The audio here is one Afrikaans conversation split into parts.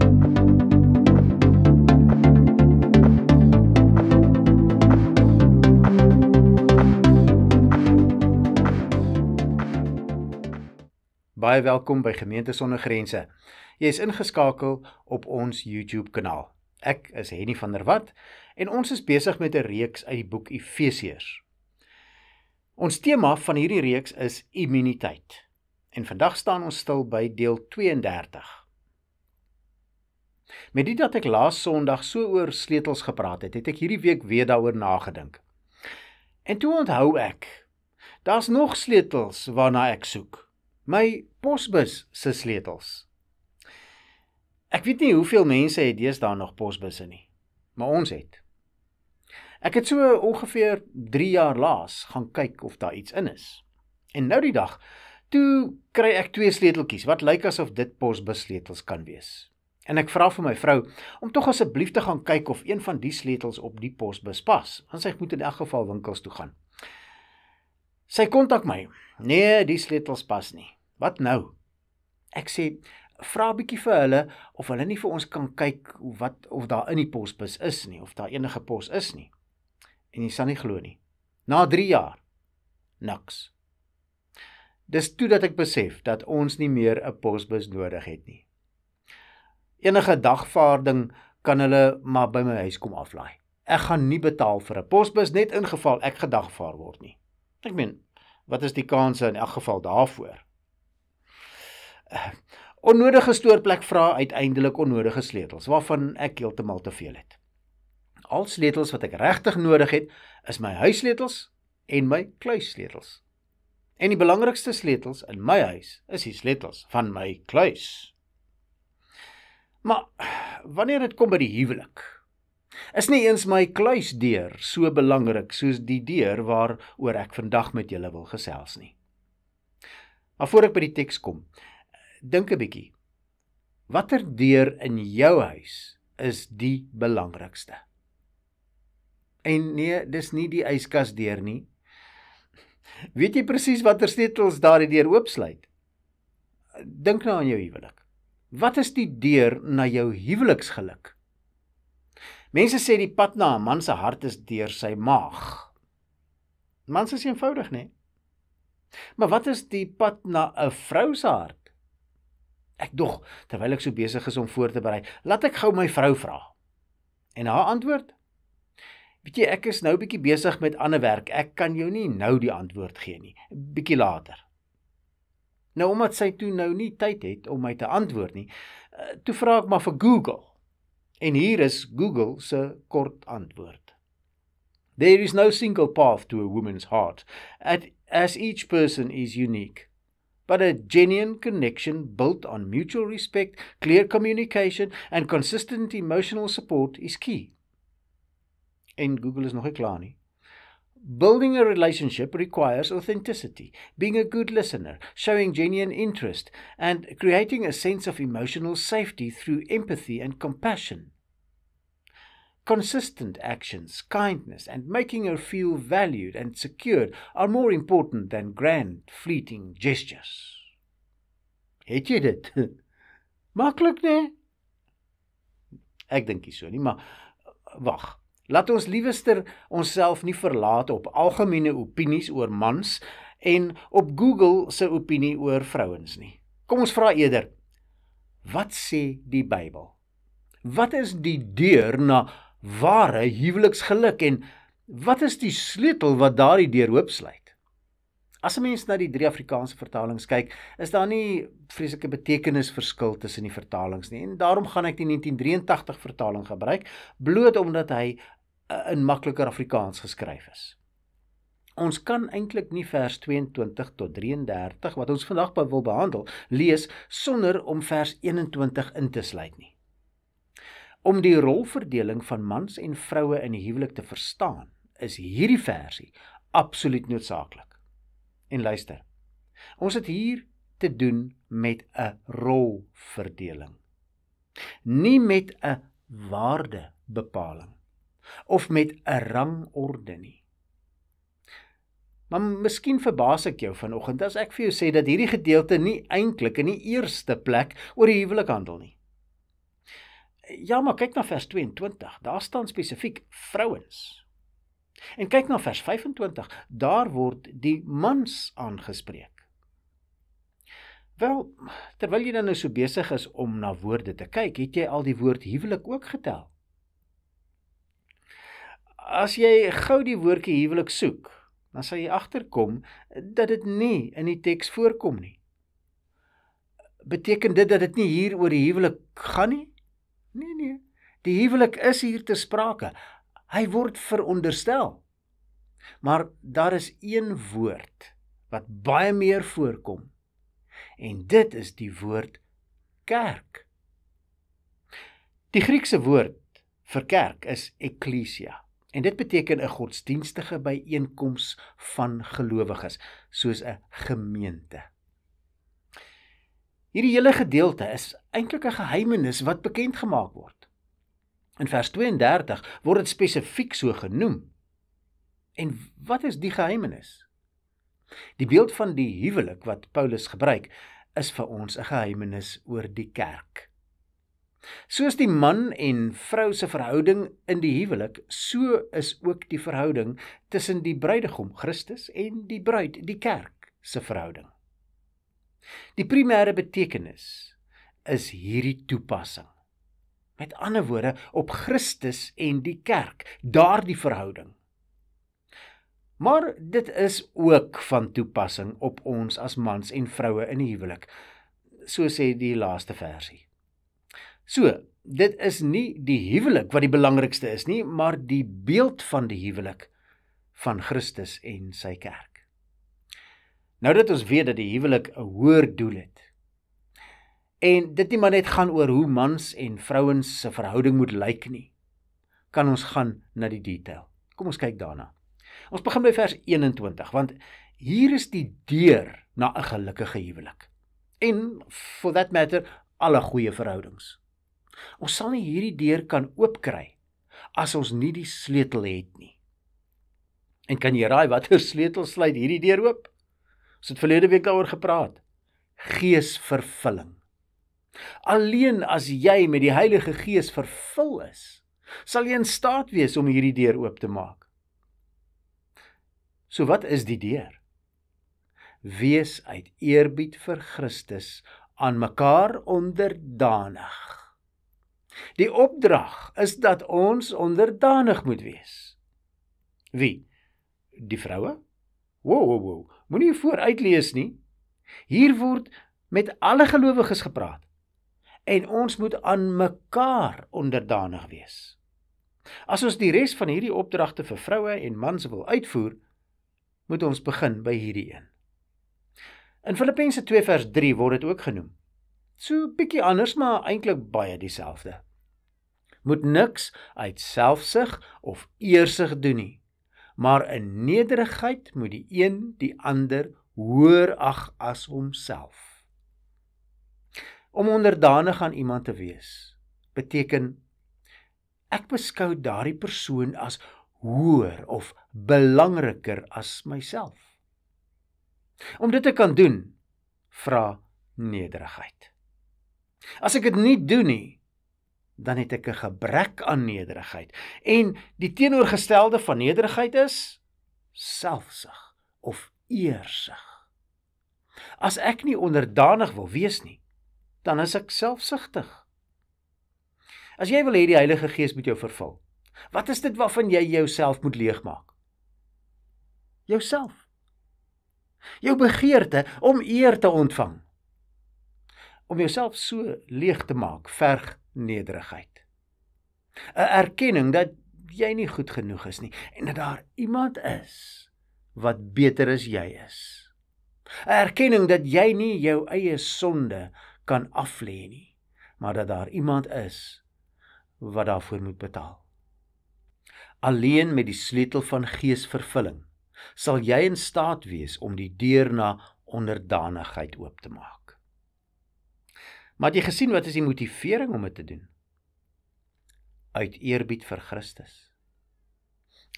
Baie welkom by Gemeente Sonder Grense. Jy is ingeskakel op ons YouTube kanaal. Ek is Henny van der Walt en ons is besig met 'n reeks uit die boek Efesiërs. Ons tema van hierdie reeks is immuniteit. En vandag staan ons stil by deel 32. Met dit dat ek laas Sondag so oor sleutels gepraat het, het ek hierdie week weer daaroor nagedink. En toe onthou ek, daar's nog sleutels waarna ek soek. My posbus se sleutels. Ek weet nie hoeveel mense het deesdae nog posbusse nie, maar ons het. Ek het so ongeveer 3 jaar laas gaan kyk of daar iets in is. En nou die dag, toe kry ek 2 sleuteltjies, wat lyk asof dit posbussleutels kan wees. En ek vra vir my vrou, om tog asseblief te gaan kyk of een van die sleutels op die posbus pas, want sy moet in elk geval winkels toe gaan. Sy kontak my, nee, die sleutels pas nie. Wat nou? Ek sê, vra 'n bietjie vir hulle, of hulle nie vir ons kan kyk of daar in die posbus is nie, of daar enige pos is nie. En jy sal nie glo nie. Na 3 jaar, niks. Dis toe dat ek besef dat ons nie meer 'n posbus nodig het nie. Enige dagvaarding kan hulle maar by my huis kom aflaai. Ek gaan nie betaal vir 'n posbus, net in geval ek gedagvaar word nie. Ek meen, wat is die kanse in elk geval daarvoor? Onnodige stoorplek vra uiteindelik onnodige sleutels, waarvan ek heeltemal te veel het. Al sleutels wat ek regtig nodig het, is my huissleutels en my kluissleutels. En die belangrikste sleutels in my huis is die sleutels van my kluis. Maar wanneer dit kom by die huwelik, is nie eens my kluisdeur so belangrik soos die deur waaroor ek vandag met julle wil gesels nie. Maar voor ek by die teks kom, dink 'n bietjie, watter deur in jou huis is die belangrikste? En nee, dis nie die yskasdeur nie. Weet jy presies watter sleutels daardie deur oopsluit? Dink nou aan jou huwelik. Wat is die deur na jou huweliksgeluk? Mense sê die pad na 'n man se hart is deur sy maag. Mans is eenvoudig, né? Maar wat is die pad na 'n vrou se hart? Ek dog, terwyl ek so besig is om voor te berei, laat ek gou my vrou vra. En haar antwoord? Weet jy, ek is nou bietjie besig met ander werk, ek kan jou nie nou die antwoord gee nie, bietjie later. Nou, omdat sy toe nou nie tyd het om my te antwoord nie, toe vra ek maar vir Google. En hier is Google se kort antwoord. There is no single path to a woman's heart, as each person is unique. But a genuine connection built on mutual respect, clear communication, and consistent emotional support is key. En Google is nog nie klaar nie. Building a relationship requires authenticity, being a good listener, showing genuine interest, and creating a sense of emotional safety through empathy and compassion. Consistent actions, kindness, and making her feel valued and secured are more important than grand, fleeting gestures. Het jy dit? Maklik, né? Ek dink nie so nie, maar wag. Laat ons liewester onsself nie verlaat op algemene opinies oor mans en op Google se opinie oor vrouens nie. Kom ons vra eerder, wat sê die Bybel? Wat is die deur na ware huweliksgeluk en wat is die sleutel wat daardie deur oopsluit? As 'n mens na die 3 Afrikaanse vertalings kyk, is daar nie vreeslike betekenisverskil tussen die vertalings nie, en daarom gaan ek die 1983 vertaling gebruik, bloot omdat hy in makliker Afrikaans geskryf is. Ons kan eintlik nie vers 22 tot 33, wat ons vandag wil behandel, lees sonder om vers 21 in te sluit nie. Om die rolverdeling van mans en vroue in die huwelik te verstaan, is hierdie versie absoluut noodsaaklik. En luister, ons het hier te doen met 'n rolverdeling, nie met 'n waardebepaling of met 'n rangorde nie. Maar miskien verbaas ek jou vanoggend as ek vir jou sê dat hierdie gedeelte nie eintlik in die eerste plek oor die huwelik handel nie. Ja, maar kyk na vers 22, daar staan spesifiek vrouens. En kyk na vers 25, daar word die mans aangespreek. Wel, terwyl jy dan nou so besig is om na woorde te kyk, het jy al die woord huwelik ook getel. As jy gou die woordjie huwelik soek, dan sal jy agterkom dat dit nie in die teks voorkom nie. Beteken dit dat dit nie hier oor die huwelik gaan nie? Nee, die huwelik is hier ter sprake. Hy word veronderstel. Maar daar is een woord wat baie meer voorkom. En dit is die woord kerk. Die Griekse woord vir kerk is ekklesia. En dit beteken 'n godsdienstige byeenkoms van gelowiges, soos 'n gemeente. Hierdie hele gedeelte is eintlik 'n geheimenis wat bekend gemaak word. In vers 32 word dit spesifiek so genoem. En wat is die geheimenis? Die beeld van die huwelik wat Paulus gebruik, is vir ons 'n geheimenis oor die kerk. Soos die man en vrou se verhouding in die huwelik, so is ook die verhouding tussen die bruidegom Christus en die bruid, die kerk, se verhouding. Die primêre betekenis is hierdie toepassing. Met ander woorde, op Christus en die kerk, daardie verhouding. Maar dit is ook van toepassing op ons as mans en vroue in die huwelik, so sê die laaste versie. So, dit is nie die huwelik wat die belangrikste is nie, maar die beeld van die huwelik van Christus en sy kerk. Nou dat ons weet dat die huwelik 'n hoër doel het, en dit nie maar net gaan oor hoe mans en vrouens se verhouding moet lyk nie, kan ons gaan na die detail. Kom ons kyk daarna. Ons begin by vers 21, want hier is die deur na 'n gelukkige huwelik. En, for that matter, alle goeie verhoudings. Ons sal nie hierdie deur kan oopkry as ons nie die sleutel het nie. En kan jy raai watter sleutel sluit hierdie deur oop? Ons het verlede week daaroor gepraat. Geesvervulling. Alleen as jy met die Heilige Gees vervul is, sal jy in staat wees om hierdie deur oop te maak. So wat is die deur? Wees uit eerbied vir Christus aan mekaar onderdanig. Die opdrag is dat ons onderdanig moet wees. Wie? Die vroue? Wow, moenie vooruitlees nie. Hier word met alle gelowiges gepraat. En ons moet aan mekaar onderdanig wees. As ons die res van hierdie opdragte vir vroue en mans wil uitvoer, moet ons begin by hierdie een. In Filippense 2 vers 3 word dit ook genoem. So bietjie anders, maar eintlik baie dieselfde. Moet niks uit selfsug of eersug doen nie, maar in nederigheid moet die een die ander hoër ag as homself. Om onderdanig aan iemand te wees, beteken ek beskou daardie persoon as hoër of belangriker as myself. Om dit te kan doen, vra nederigheid. As ek dit nie doen nie, dan het ek 'n gebrek aan nederigheid. En die teenoorgestelde van nederigheid is selfsug of eersug. As ek nie onderdanig wil wees nie, dan is ek selfsugtig. As jy wil hê die Heilige Gees moet jou vervul, wat is dit waarvan jy jouself moet leegmaak? Jouself. Jou begeerte om eer te ontvang. Om jouself so leeg te maak, verg nederigheid. 'n Erkenning dat jy nie goed genoeg is nie, en dat daar iemand is wat beter as jy is. 'n Erkenning dat jy nie jou eie sonde kan aflê nie, maar dat daar iemand is wat daarvoor moet betaal. Alleen met die sleutel van geesvervulling sal jy in staat wees om die deur na onderdanigheid oop te maak. Maar het jy gesien wat is die motivering om dit te doen? Uit eerbied vir Christus.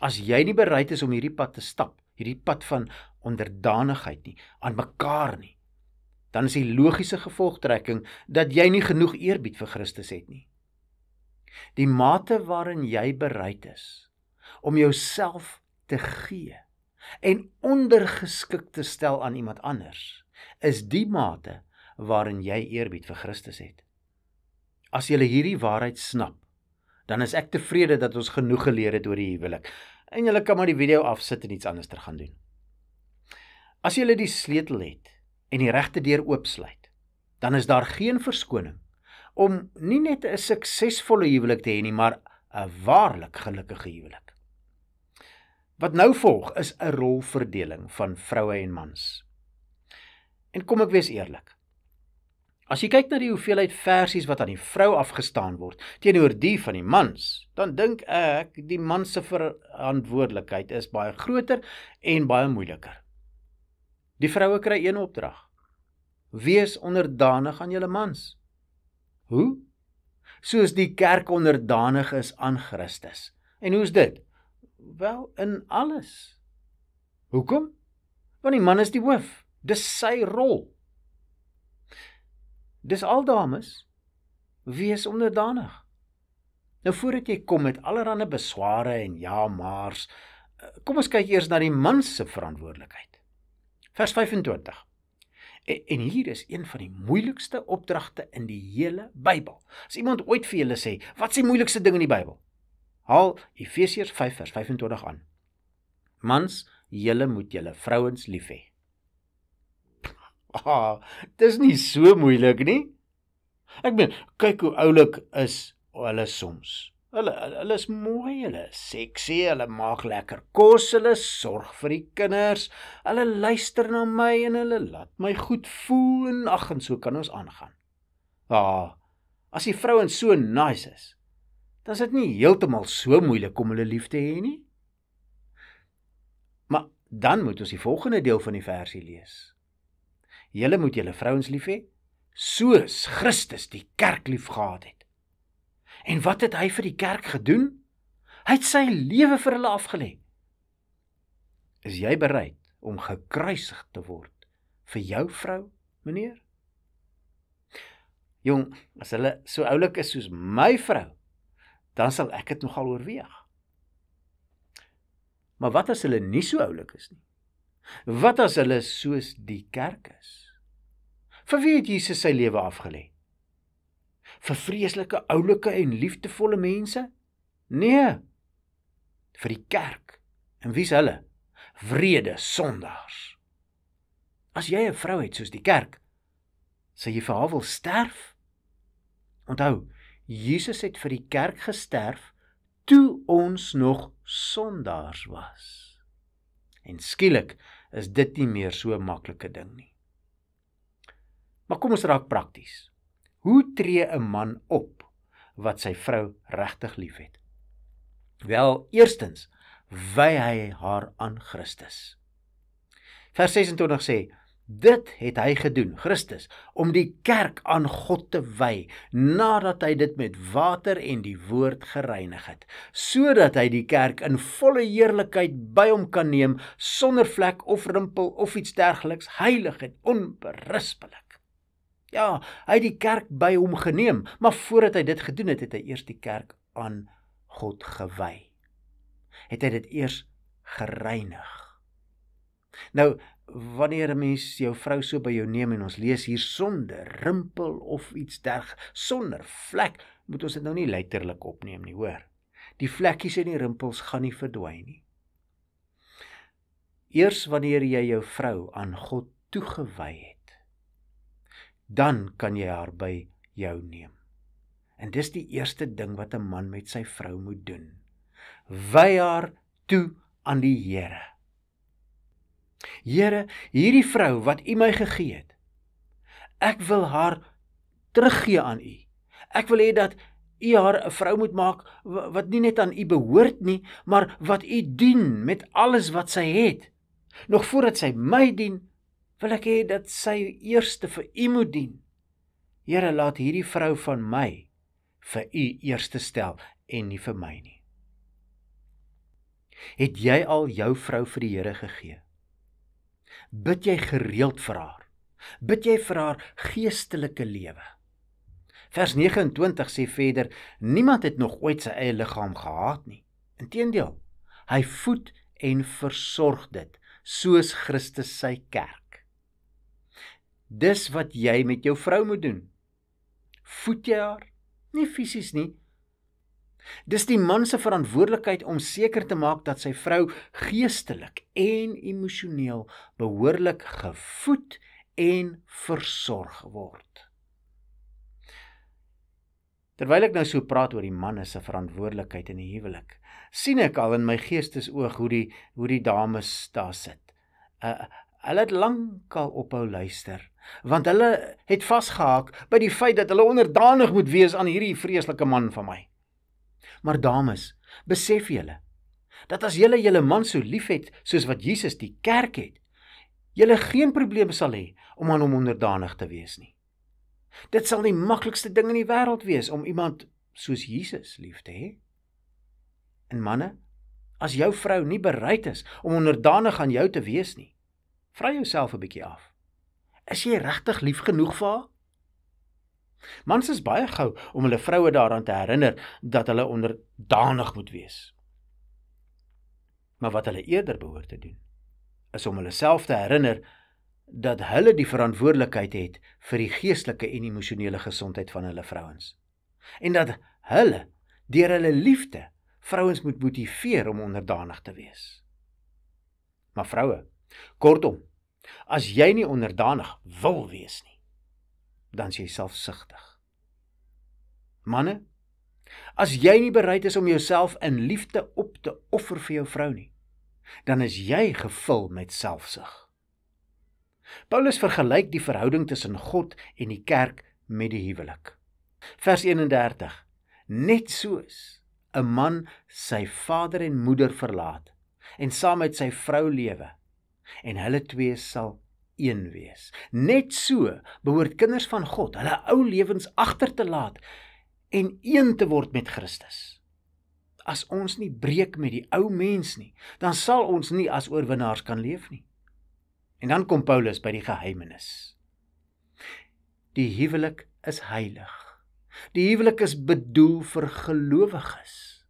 As jy nie bereid is om hierdie pad te stap, hierdie pad van onderdanigheid nie, aan mekaar nie, dan is die logiese gevolgtrekking dat jy nie genoeg eerbied vir Christus het nie. Die mate waarin jy bereid is om jouself te gee en ondergeskik te stel aan iemand anders, is die mate waarin jy eerbied vir Christus het. As jy hierdie waarheid snap, dan is ek tevrede dat ons genoeg geleer het oor die huwelik, en jy kan maar die video afsit en iets anders gaan doen. As jy die sleutel het en die regte deur oopsluit, dan is daar geen verskoning om nie net 'n suksesvolle huwelik te hê nie, maar 'n waarlik gelukkige huwelik. Wat nou volg is 'n rolverdeling van vroue en mans. En kom ek wees eerlik, as jy kyk na die hoeveelheid versies wat aan die vrou afgestaan word teenoor die van die mans, dan dink ek die man se verantwoordelikheid is baie groter en baie moeiliker. Die vroue kry een opdrag: wees onderdanig aan julle mans. Hoe? Soos die kerk onderdanig is aan Christus. En hoe is dit? Wel, in alles. Hoekom? Want die man is die hoof. Dis sy rol. Dis al dames, wees onderdanig. Nou voordat jy kom met allerlei besware en ja maars, kom ons kyk eers na die man se verantwoordelikheid. Vers 25. En hier is een van die moeilikste opdragte in die hele Bybel. As iemand ooit vir julle sê, wat is die moeilikste ding in die Bybel? Haal Efesiërs 5 vers 25 aan. Mans, julle moet julle vrouens lief hê. Dis nie so moeilik nie. Ek meen, kyk hoe oulik is hulle soms. Hulle is mooi, hulle is sexy, hulle maak lekker kos, hulle sorg vir die kinders, hulle luister na my en hulle laat my goed voel en so kan ons aangaan. As die vrouens so nice is, dan is dit nie heeltemal so moeilik om hulle lief te hê nie. Maar dan moet ons die volgende deel van die versie lees. Julle moet julle vrouens lief hê, soos Christus die kerk lief gehad het. En wat het hy vir die kerk gedoen? Hy het sy lewe vir hulle afgelê. Is jy bereid om gekruisig te word vir jou vrou, meneer? Jong, as hulle so oulik is soos my vrou, dan sal ek dit nogal oorweeg. Maar wat as hulle nie so oulik is nie? Wat as hulle soos die kerk is? Vir wie het Jesus sy lewe afgelê? Vir vreeslike, oulike en liefdevolle mense? Nee, vir die kerk. En wie's hulle? Wrede sondaars. As jy 'n vrou het soos die kerk, sal jy vir haar wil sterf? Onthou, Jesus het vir die kerk gesterf toe ons nog sondaars was. En skielik is dit nie meer so 'n maklike ding nie. Maar kom ons raak prakties. Hoe tree 'n man op wat sy vrou regtig liefhet? Wel, eerstens, wy hy haar aan Christus. Vers 26 sê, dit het hy gedoen, Christus, om die kerk aan God te wy, nadat hy dit met water en die woord gereinig het, sodat hy die kerk in volle heerlikheid by hom kan neem, sonder vlek of rimpel of iets dergeliks, heilig en onberispelik. Ja, hy het die kerk by hom geneem, maar voordat hy dit gedoen het, het hy eers die kerk aan God gewy. Het hy dit eers gereinig. Nou, wanneer 'n mens jou vrou so by jou neem en ons lees hier sonder rimpel of iets dergeliks, sonder vlek, moet ons dit nou nie letterlik opneem nie, hoor. Die vlekkies en die rimpels gaan nie verdwyn nie. Eers wanneer jy jou vrou aan God toegewy het, dan kan jy haar by jou neem. En dis die eerste ding wat 'n man met sy vrou moet doen. Wy haar toe aan die Here. Here, hierdie vrou wat U my gegee het, ek wil haar teruggee aan U. Ek wil hê dat U haar 'n vrou moet maak wat nie net aan U behoort nie, maar wat U dien met alles wat sy het. Nog voordat sy my dien, wil ek hê dat sy eerste vir U moet dien. Here, laat hierdie vrou van my vir U eerste stel en nie vir my nie. Het jy al jou vrou vir die Here gegee? Bid jy gereeld vir haar? Bid jy vir haar geestelike lewe? Vers 29 sê verder, niemand het nog ooit sy eie liggaam gehaat nie. Inteendeel, hy voed en versorg dit, soos Christus sy kerk. Dis wat jy met jou vrou moet doen. Voed jy haar? Nie fisies nie. Dis die man se verantwoordelikheid om seker te maak dat sy vrou geestelik en emosioneel behoorlik gevoed en versorg word. Terwyl ek nou so praat oor die manne se verantwoordelikheid in die huwelik, sien ek al in my geestesoog hoe die dames daar sit. Hulle het lankal ophou luister, want hulle het vasgehaak by die feit dat hulle onderdanig moet wees aan hierdie vreeslike man van my. Maar dames, besef julle, dat as julle man so lief het, soos wat Jesus die kerk het, julle geen probleem sal hê om aan hom onderdanig te wees nie. Dit sal die maklikste ding in die wêreld wees om iemand soos Jesus lief te hê. En manne, as jou vrou nie bereid is om onderdanig aan jou te wees nie, vra jouself 'n bietjie af. Is jy regtig lief genoeg vir haar? Mans is baie gou om hulle vroue daaraan te herinner dat hulle onderdanig moet wees. Maar wat hulle eerder behoort te doen, is om hulle self te herinner dat hulle die verantwoordelikheid het vir die geestelike en emosionele gesondheid van hulle vrouens. En dat hulle, deur hulle liefde, vrouens moet motiveer om onderdanig te wees. Maar vroue, kortom, as jy nie onderdanig wil wees nie, dan is jy selfsugtig. Manne, as jy nie bereid is om jouself in liefde op te offer vir jou vrou nie, dan is jy gevul met selfsug. Paulus vergelyk die verhouding tussen God en die kerk met die huwelik. Vers 31, net soos 'n man sy vader en moeder verlaat en saam met sy vrou lewe, en hulle twee sal een wees. Net so behoort kinders van God hulle ou lewens agter te laat en een te word met Christus. As ons nie breek met die ou mens nie, dan sal ons nie as oorwinnaars kan leef nie. En dan kom Paulus by die geheimenis. Die huwelik is heilig. Die huwelik is bedoel vir gelowiges.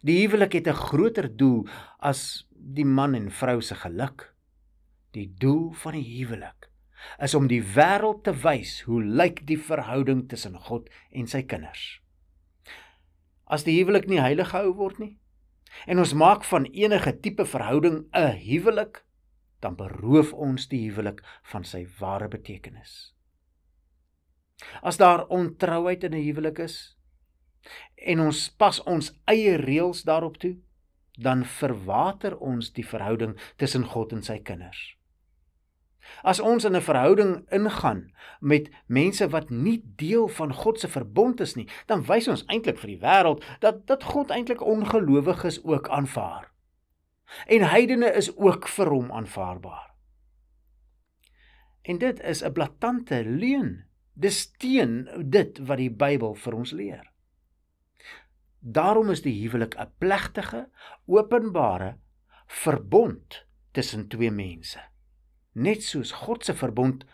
Die huwelik het 'n groter doel as die man en vrou se geluk. Die doel van die huwelik is om die wêreld te wys hoe lyk die verhouding tussen God en sy kinders. As die huwelik nie heilig gehou word nie, en ons maak van enige tipe verhouding 'n huwelik, dan beroof ons die huwelik van sy ware betekenis. As daar ontrouheid in 'n huwelik is, en ons pas ons eie reëls daarop toe, dan verwater ons die verhouding tussen God en sy kinders. As ons in 'n verhouding ingaan met mense wat nie deel van God se verbond is nie, dan wys ons eintlik vir die wêreld dat God eintlik ongelowiges ook aanvaar. En heidene is ook vir hom aanvaarbaar. En dit is 'n blaatante leuen. Dis teen dit wat die Bybel vir ons leer. Daarom is die huwelik 'n plegtige, openbare verbond tussen twee mense. Net soos God se verbond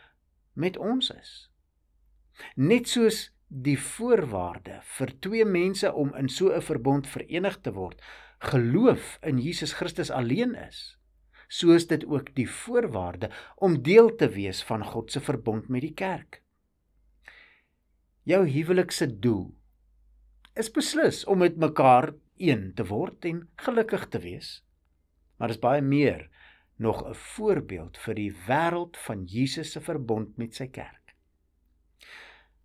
met ons is. Net soos die voorwaarde vir twee mense om in so 'n verbond verenig te word, geloof in Jesus Christus alleen is, so is dit ook die voorwaarde om deel te wees van God se verbond met die kerk. Jou huwelikse doel is beslis om met mekaar een te word en gelukkig te wees, maar is baie meer nog 'n voorbeeld vir die wêreld van Jesus se verbond met sy kerk.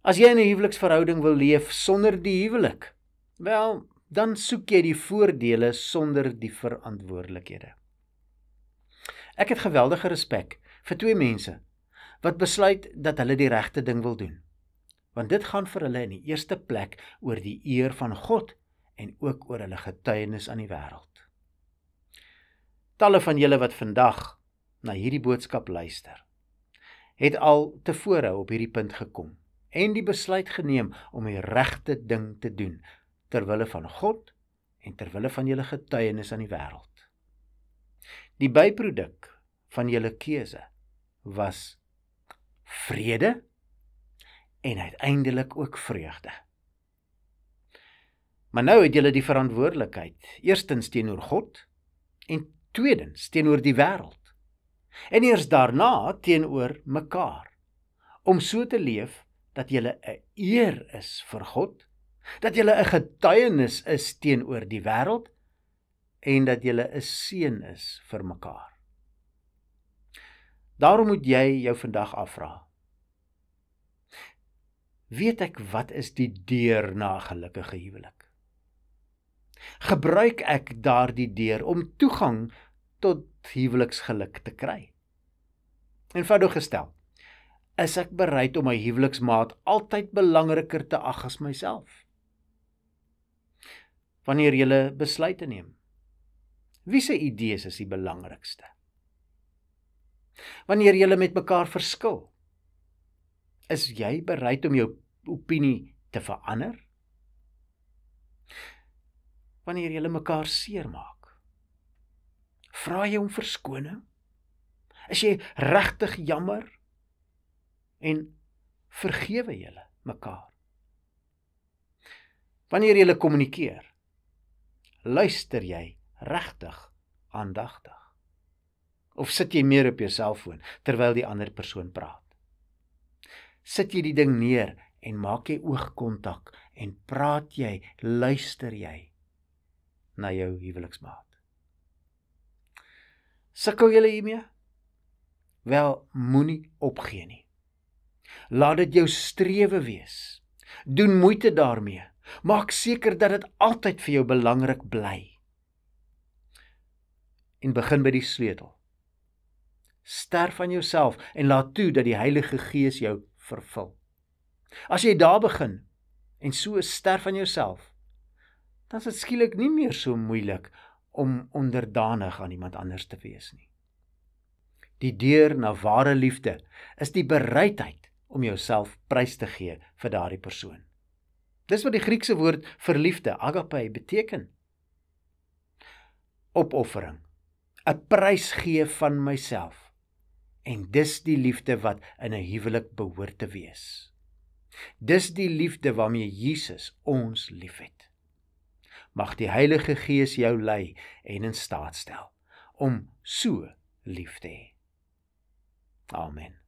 As jy in 'n huweliksverhouding wil leef sonder die huwelik, wel, dan soek jy die voordele sonder die verantwoordelikhede. Ek het geweldige respek vir twee mense wat besluit dat hulle die regte ding wil doen, want dit gaan vir hulle in die eerste plek oor die eer van God en ook oor hulle getuienis aan die wêreld. Talle van julle wat vandag na hierdie boodskap luister, het al tevore op hierdie punt gekom en die besluit geneem om die regte ding te doen, terwille van God en terwille van julle getuienis aan die wêreld. Die byproduk van julle keuse was vrede en uiteindelik ook vreugde. Maar nou het julle die verantwoordelikheid, eerstens teenoor God en tweedens teenoor die wêreld. En eers daarna teenoor mekaar, om so te leef dat julle 'n eer is vir God, dat julle 'n getuienis is teenoor die wêreld en dat julle 'n seën is vir mekaar. Daarom moet jy jou vandag afvra: weet ek wat is die deur na 'n gelukkige huwelik? Gebruik ek daardie deur om toegang tot huweliksgeluk te kry? Eenvoudig gestel, is ek bereid om my huweliksmaat altyd belangriker te ag as myself? Wanneer jy besluite neem, wie se idees is die belangrikste? Wanneer jy met mekaar verskil, is jy bereid om jou opinie te verander? Wanneer jy mekaar seermaak, vra jy om verskoning? Is jy regtig jammer? En vergewe julle mekaar? Wanneer jy kommunikeer, luister jy regtig aandagtig? Of sit jy meer op jou selfoon terwyl die ander persoon praat? Sit jy die ding neer en maak jy oogkontak en praat jy, luister jy na jou huweliksmaat? Sukkel julle hiermee? Wel, moenie opgee nie. Laat dit jou strewe wees. Doen moeite daarmee. Maak seker dat dit altyd vir jou belangrik bly. En begin by die sleutel. Sterf aan jouself en laat toe dat die Heilige Gees jou vervul. As jy daar begin en so sterf aan jouself, dan is dit skielik nie meer so moeilik om onderdanig aan iemand anders te wees nie. Die deur na ware liefde is die bereidheid om jouself prys te gee vir daardie persoon. Dis wat die Griekse woord vir liefde, agape, beteken. Opoffering, 'n prys gee van myself. En dis die liefde wat in 'n huwelik behoort te wees. Dis die liefde waarmee Jesus ons liefhet. Mag die Heilige Gees jou lei en in staat stel om so lief te hê. Amen.